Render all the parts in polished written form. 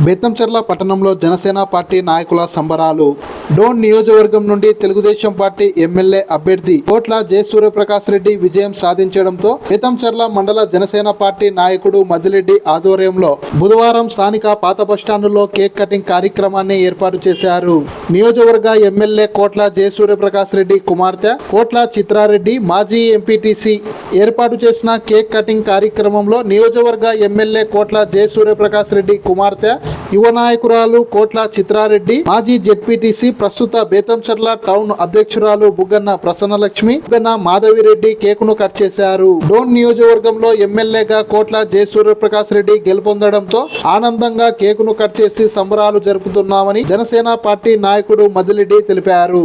బేతంచెర్ల పట్టణంలో జనసేన పార్టీ నాయకుల సంబరాలు. డోన్ నియోజకవర్గం నుండి తెలుగుదేశం పార్టీ ఎమ్మెల్యే అభ్యర్థి కోట్ల జె సూర్యప్రకాష్ రెడ్డి విజయం సాధించడంతో బేతంచెర్ల మండల జనసేన పార్టీ నాయకుడు మదిరెడ్డి ఆధ్వర్యంలో బుధవారం స్థానిక పాత బస్టాండులో కేక్ కటింగ్ కార్యక్రమాన్ని ఏర్పాటు చేశారు. నియోజకవర్గ ఎమ్మెల్యే కోట్ల జె సూర్యప్రకాష్ రెడ్డి కుమార్తె కోట్ల చిత్రారెడ్డి మాజీ ఎంపీటీసీ ఏర్పాటు చేసిన కేక్ కటింగ్ కార్యక్రమంలో నియోజకవర్గ ఎమ్మెల్యే కోట్ల జె సూర్యప్రకాష్ రెడ్డి కుమార్తె యువ నాయకురాలు కోట్ల చిత్రారెడ్డి, మాజీ జెడ్పీటీసీ ప్రస్తుత బేతంచెర్ల టౌన్ అధ్యక్షురాలు బుగ్గన్న ప్రసన్నలక్ష్మి, బుగ్గన్న మాధవిరెడ్డి కేకును కట్ చేశారు. డోన్ నియోజకవర్గంలో ఎమ్మెల్యేగా కోట్ల జె సూర్యప్రకాష్ రెడ్డి గెలుపొందడంతో ఆనందంగా కేకును కట్ చేసి సంబరాలు జరుపుతున్నామని జనసేన పార్టీ నాయకుడు మదిరెడ్డి తెలిపారు.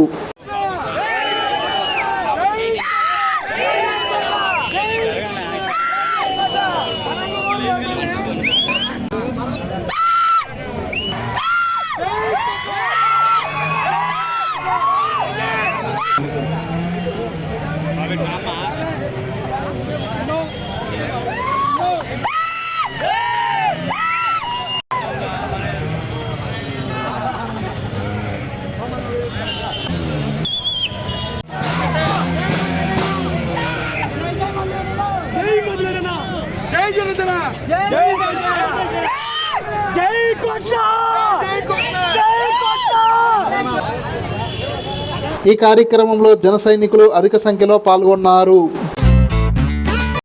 ఈ కార్యక్రమంలో జన సైనికులు అధిక సంఖ్యలో పాల్గొన్నారు.